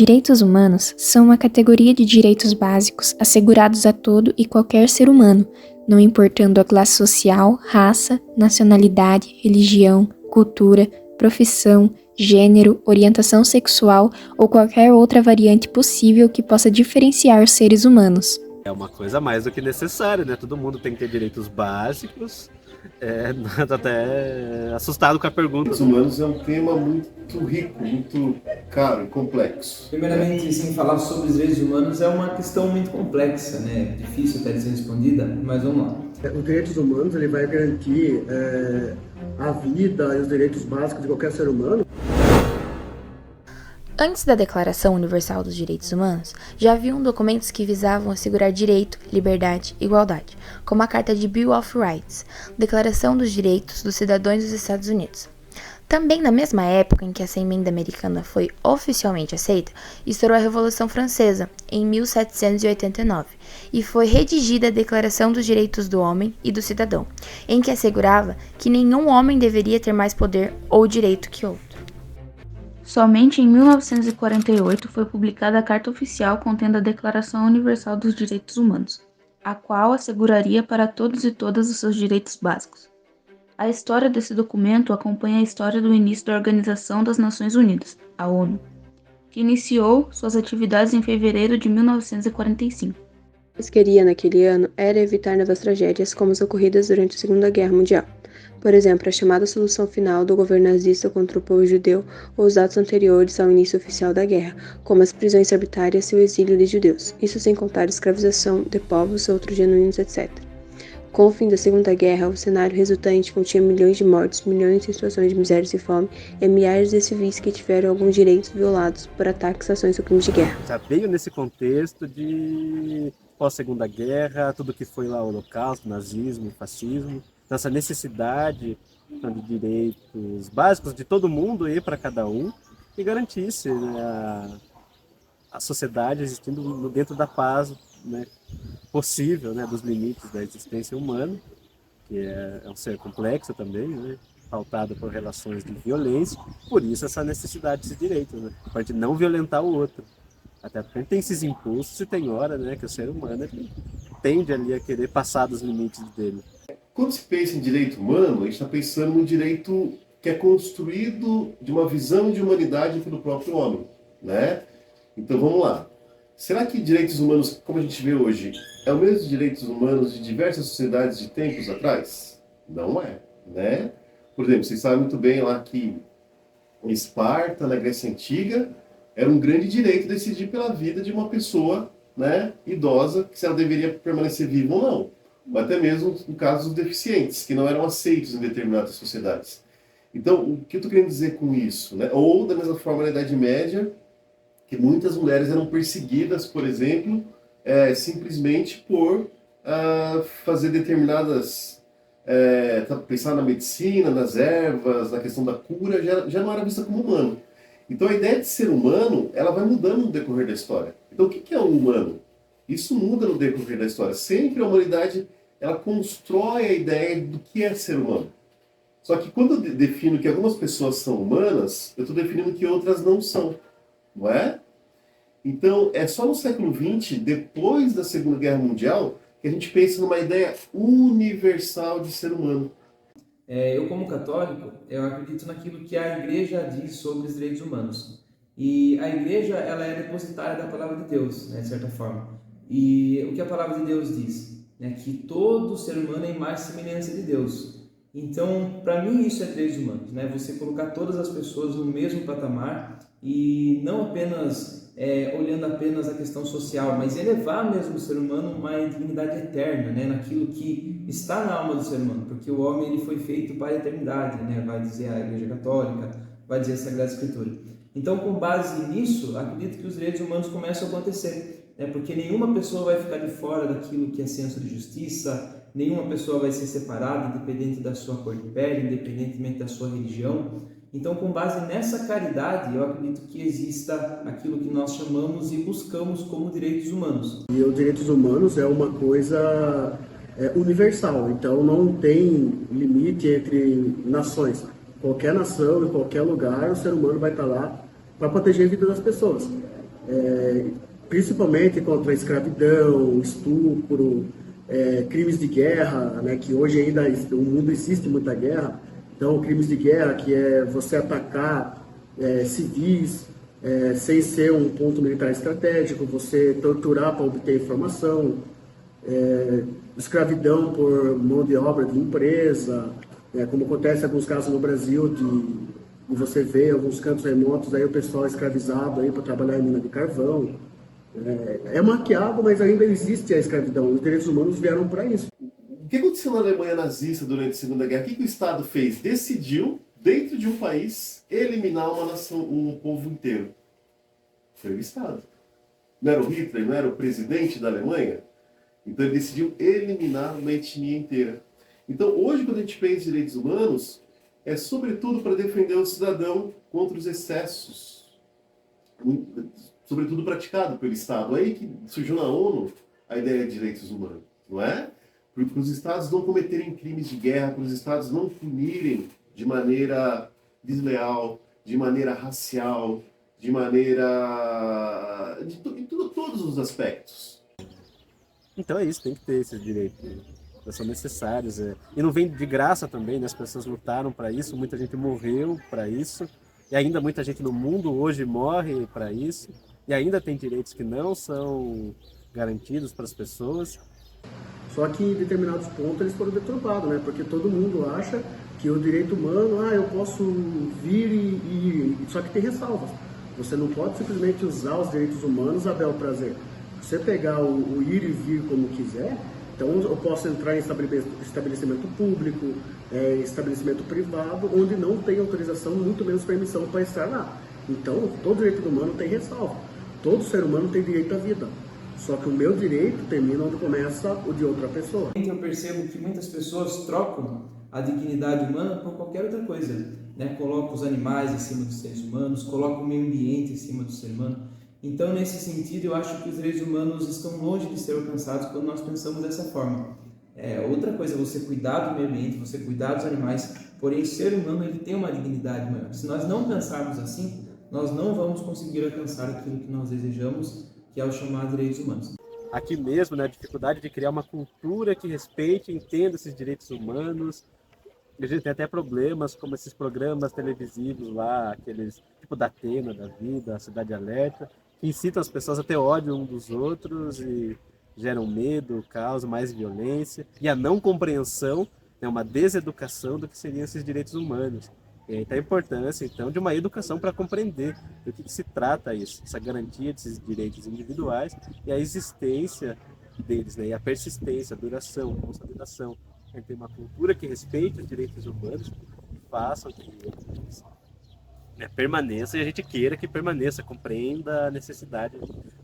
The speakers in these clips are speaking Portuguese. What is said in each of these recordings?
Direitos humanos são uma categoria de direitos básicos assegurados a todo e qualquer ser humano, não importando a classe social, raça, nacionalidade, religião, cultura, profissão, gênero, orientação sexual ou qualquer outra variante possível que possa diferenciar os seres humanos. É uma coisa mais do que necessária, né? Todo mundo tem que ter direitos básicos. Tô até assustado com a pergunta. Os humanos é um tema muito rico, muito caro e complexo. Primeiramente, sim, falar sobre os direitos humanos é uma questão muito complexa, né? Difícil até de ser respondida, mas vamos lá. Os direitos humanos ele vai garantir a vida e os direitos básicos de qualquer ser humano. Antes da Declaração Universal dos Direitos Humanos, já haviam documentos que visavam assegurar direito, liberdade e igualdade, como a Carta de Bill of Rights, Declaração dos Direitos dos Cidadãos dos Estados Unidos. Também na mesma época em que essa emenda americana foi oficialmente aceita, estourou a Revolução Francesa, em 1789, e foi redigida a Declaração dos Direitos do Homem e do Cidadão, em que assegurava que nenhum homem deveria ter mais poder ou direito que outro. Somente em 1948 foi publicada a Carta Oficial contendo a Declaração Universal dos Direitos Humanos, a qual asseguraria para todos e todas os seus direitos básicos. A história desse documento acompanha a história do início da Organização das Nações Unidas, a ONU, que iniciou suas atividades em fevereiro de 1945. O que se queria naquele ano era evitar novas tragédias como as ocorridas durante a Segunda Guerra Mundial. Por exemplo, a chamada solução final do governo nazista contra o povo judeu ou os atos anteriores ao início oficial da guerra, como as prisões arbitrárias e o exílio de judeus, isso sem contar a escravização de povos outros genuínos, etc. Com o fim da Segunda Guerra, o cenário resultante continha milhões de mortos, milhões em situações de miséria e fome e milhares de civis que tiveram alguns direitos violados por ataques, ações ou crimes de guerra. Já veio nesse contexto de pós-Segunda Guerra, tudo que foi lá o Holocausto, nazismo, fascismo, essa necessidade de direitos básicos de todo mundo e para cada um e garantisse, né, a sociedade existindo dentro da paz, né, possível, né, dos limites da existência humana, que é um ser complexo também, né, pautado por relações de violência, por isso essa necessidade desses direitos, né, para gente não violentar o outro. Até porque tem esses impulsos e tem hora, né, que o ser humano tende ali a querer passar dos limites dele. Quando se pensa em direito humano, a gente está pensando no direito que é construído de uma visão de humanidade pelo próprio homem, né? Então vamos lá. Será que direitos humanos, como a gente vê hoje, é o mesmo direitos humanos de diversas sociedades de tempos atrás? Não é, né? Por exemplo, vocês sabem muito bem lá que em Esparta, na Grécia Antiga, era um grande direito decidir pela vida de uma pessoa, né, idosa, se ela deveria permanecer viva ou não. Ou até mesmo no caso dos deficientes, que não eram aceitos em determinadas sociedades. Então, o que eu estou querendo dizer com isso? Né? Ou, da mesma forma, na Idade Média, que muitas mulheres eram perseguidas, por exemplo, simplesmente por fazer determinadas... pensar na medicina, nas ervas, na questão da cura, já não era vista como humano. Então, a ideia de ser humano, ela vai mudando no decorrer da história. Então, o que é um humano? Isso muda no decorrer da história. Sempre a humanidade ela constrói a ideia do que é ser humano. Só que quando eu defino que algumas pessoas são humanas, eu estou definindo que outras não são. Não é? Então, é só no século XX, depois da Segunda Guerra Mundial, que a gente pensa numa ideia universal de ser humano. Eu, como católico, eu acredito naquilo que a Igreja diz sobre os direitos humanos. E a Igreja ela é depositária da Palavra de Deus, né, de certa forma. E o que a Palavra de Deus diz? Né, que todo ser humano é imagem e semelhança de Deus. Então, para mim, isso é direitos humanos. Né? Você colocar todas as pessoas no mesmo patamar e não apenas olhando apenas a questão social, mas elevar mesmo o ser humano uma dignidade eterna, né? Naquilo que está na alma do ser humano, porque o homem ele foi feito para a eternidade, né? Vai dizer a Igreja Católica, vai dizer a Sagrada Escritura. Então, com base nisso, acredito que os direitos humanos começam a acontecer, né? Porque nenhuma pessoa vai ficar de fora daquilo que é senso de justiça, nenhuma pessoa vai ser separada independente da sua cor de pele, independentemente da sua religião. Então, com base nessa caridade, eu acredito que exista aquilo que nós chamamos e buscamos como direitos humanos. E os direitos humanos é uma coisa universal, então não tem limite entre nações. Qualquer nação, em qualquer lugar, o ser humano vai estar lá para proteger a vida das pessoas. principalmente contra a escravidão, estupro, crimes de guerra, né, que hoje ainda o mundo existe muita guerra. Então, crimes de guerra, que é você atacar civis sem ser um ponto militar estratégico, você torturar para obter informação, escravidão por mão de obra de empresa, como acontece em alguns casos no Brasil, de você vê em alguns cantos remotos aí o pessoal escravizado aí para trabalhar em mina de carvão. É maquiado, mas ainda existe a escravidão. Os direitos humanos vieram para isso. O que aconteceu na Alemanha nazista durante a Segunda Guerra? O que o Estado fez? Decidiu, dentro de um país, eliminar uma nação, um povo inteiro. Foi o Estado. Não era o Hitler, não era o presidente da Alemanha? Então ele decidiu eliminar uma etnia inteira. Então hoje, quando a gente pensa em direitos humanos, é sobretudo para defender o cidadão contra os excessos, sobretudo praticado pelo Estado. Aí que surgiu na ONU a ideia de direitos humanos, não é? Para os Estados não cometerem crimes de guerra, para os Estados não punirem de maneira desleal, de maneira racial, de maneira... todos os aspectos. Então é isso, tem que ter esses direitos. São necessários. E não vem de graça também, né? As pessoas lutaram para isso, muita gente morreu para isso, e ainda muita gente no mundo hoje morre para isso, e ainda tem direitos que não são garantidos para as pessoas. Só que em determinados pontos eles foram deturpados, né? Porque todo mundo acha que o direito humano, eu posso vir e só que tem ressalvas. Você não pode simplesmente usar os direitos humanos a bel prazer. Você pegar o ir e vir como quiser, então eu posso entrar em estabelecimento público, estabelecimento privado, onde não tem autorização, muito menos permissão para estar lá. Então, todo direito humano tem ressalva. Todo ser humano tem direito à vida. Só que o meu direito termina onde começa o de outra pessoa. Eu percebo que muitas pessoas trocam a dignidade humana por qualquer outra coisa, né? Colocam os animais acima dos seres humanos, colocam o meio ambiente acima do ser humano. Então, nesse sentido, eu acho que os direitos humanos estão longe de ser alcançados quando nós pensamos dessa forma. Outra coisa é você cuidar do meio ambiente, você cuidar dos animais, porém o ser humano ele tem uma dignidade maior. Se nós não pensarmos assim, nós não vamos conseguir alcançar aquilo que nós desejamos, que é o chamado direitos humanos. Aqui mesmo, né, a dificuldade de criar uma cultura que respeite e entenda esses direitos humanos. A gente tem até problemas como esses programas televisivos lá, aqueles tipo da Atena, da Vida, a Cidade Alerta, que incitam as pessoas a ter ódio uns dos outros e geram medo, caos, mais violência e a não compreensão, né, uma deseducação do que seriam esses direitos humanos. E aí está a importância, então, de uma educação para compreender do que se trata isso, essa garantia desses direitos individuais e a existência deles, né, e a persistência, a duração, a consolidação. A gente tem uma cultura que respeite os direitos humanos e faça que eles permaneçam e a gente queira que permaneça, compreenda a necessidade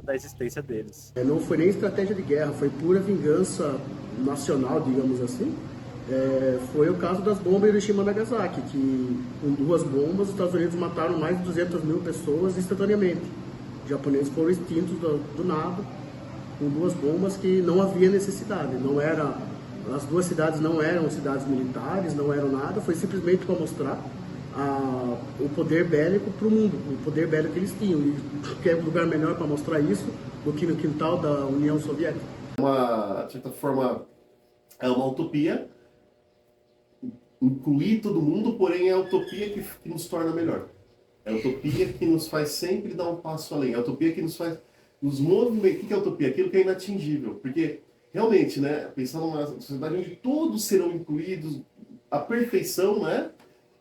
da existência deles. Não foi nem estratégia de guerra, foi pura vingança nacional, digamos assim. Foi o caso das bombas de Hiroshima e Nagasaki, que com 2 bombas os Estados Unidos mataram mais de 200 mil pessoas instantaneamente. Os japoneses foram extintos do nada, com 2 bombas que não havia necessidade. As 2 cidades não eram cidades militares, não eram nada, foi simplesmente para mostrar o poder bélico para o mundo, o poder bélico que eles tinham. E que é um lugar melhor para mostrar isso do que no quintal da União Soviética. De certa forma, é uma utopia, incluir todo mundo, porém é a utopia que nos torna melhor. É a utopia que nos faz sempre dar um passo além. É a utopia que nos movimenta. O que é a utopia? Aquilo que é inatingível. Porque, realmente, né, pensar numa sociedade onde todos serão incluídos, a perfeição, né,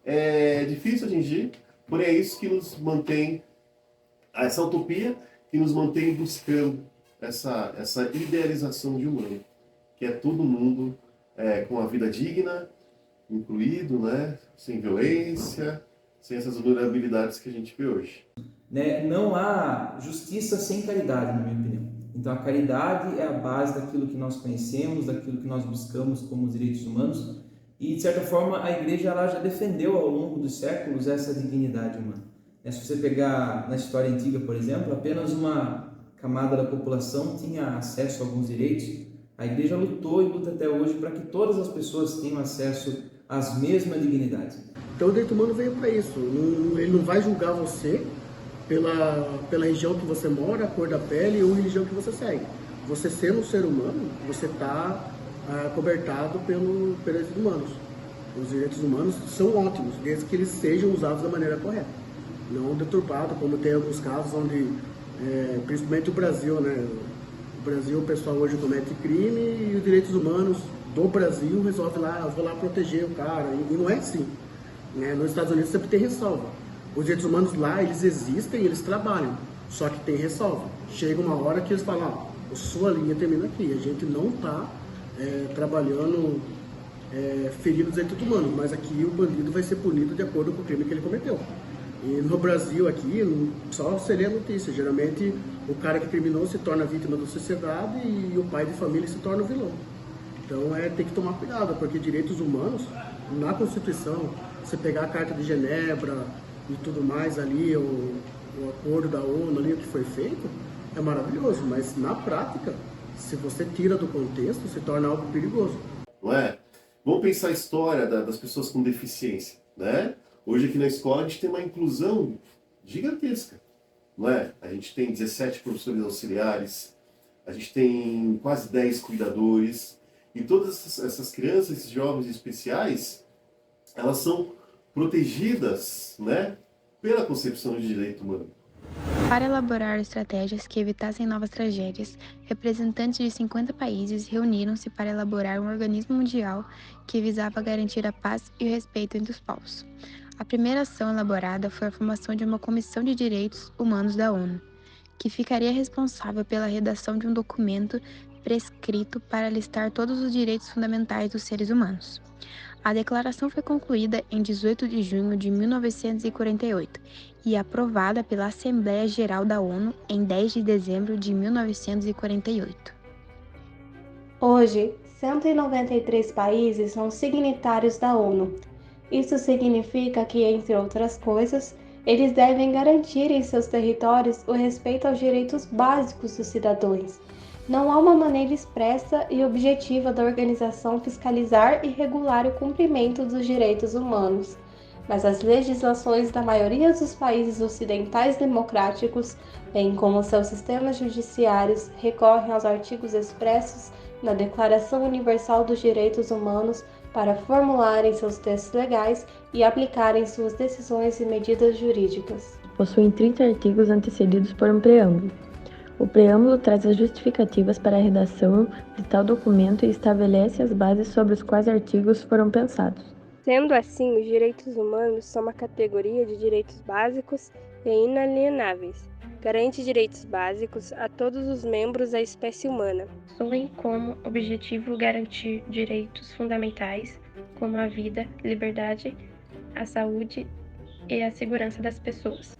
é difícil atingir, porém é isso que nos mantém, essa utopia que nos mantém buscando essa idealização de humano, que é todo mundo com a vida digna, incluído, né, sem violência, sem essas vulnerabilidades que a gente vê hoje. Não há justiça sem caridade, na minha opinião. Então a caridade é a base daquilo que nós conhecemos, daquilo que nós buscamos como direitos humanos. E, de certa forma, a Igreja ela já defendeu ao longo dos séculos essa dignidade humana. Se você pegar na história antiga, por exemplo, apenas uma camada da população tinha acesso a alguns direitos. A Igreja lutou e luta até hoje para que todas as pessoas tenham acesso às mesmas dignidades. Então o direito humano veio para isso. Ele não vai julgar você pela região que você mora, a cor da pele ou a religião que você segue. Você sendo um ser humano, você está cobertado pelos direitos humanos. Os direitos humanos são ótimos, desde que eles sejam usados da maneira correta, não deturpado, como tem alguns casos onde, principalmente o Brasil, né? O Brasil, o pessoal hoje comete crime e os direitos humanos do Brasil resolve lá, eu vou lá proteger o cara, e não é assim. Né? Nos Estados Unidos sempre tem ressalva. Os direitos humanos lá, eles existem, eles trabalham, só que tem ressalva. Chega uma hora que eles falam, a sua linha termina aqui, a gente não está trabalhando ferindo os direitos humanos, mas aqui o bandido vai ser punido de acordo com o crime que ele cometeu. E no Brasil aqui, só você lê a notícia, geralmente o cara que criminou se torna vítima da sociedade e o pai de família se torna o vilão. Então tem que tomar cuidado, porque direitos humanos, na Constituição, você pegar a Carta de Genebra e tudo mais ali, o acordo da ONU ali, o que foi feito, é maravilhoso, mas na prática, se você tira do contexto, se torna algo perigoso. Não é? Vamos pensar a história das pessoas com deficiência, né? Hoje aqui na escola a gente tem uma inclusão gigantesca, não é? A gente tem 17 professores auxiliares, a gente tem quase 10 cuidadores, e todas essas crianças, esses jovens especiais, elas são protegidas, né, pela concepção de direito humano. Para elaborar estratégias que evitassem novas tragédias, representantes de 50 países reuniram-se para elaborar um organismo mundial que visava garantir a paz e o respeito entre os povos. A primeira ação elaborada foi a formação de uma Comissão de Direitos Humanos da ONU, que ficaria responsável pela redação de um documento prescrito para listar todos os direitos fundamentais dos seres humanos. A declaração foi concluída em 18 de junho de 1948 e aprovada pela Assembleia Geral da ONU em 10 de dezembro de 1948. Hoje, 193 países são signatários da ONU. Isso significa que, entre outras coisas, eles devem garantir em seus territórios o respeito aos direitos básicos dos cidadãos. Não há uma maneira expressa e objetiva da organização fiscalizar e regular o cumprimento dos direitos humanos, mas as legislações da maioria dos países ocidentais democráticos, bem como seus sistemas judiciários, recorrem aos artigos expressos na Declaração Universal dos Direitos Humanos para formularem seus textos legais e aplicarem suas decisões e medidas jurídicas. Possuem 30 artigos antecedidos por um preâmbulo. O preâmbulo traz as justificativas para a redação de tal documento e estabelece as bases sobre os quais artigos foram pensados. Sendo assim, os direitos humanos são uma categoria de direitos básicos e inalienáveis. Garante direitos básicos a todos os membros da espécie humana. Possuem como objetivo garantir direitos fundamentais, como a vida, liberdade, a saúde e a segurança das pessoas.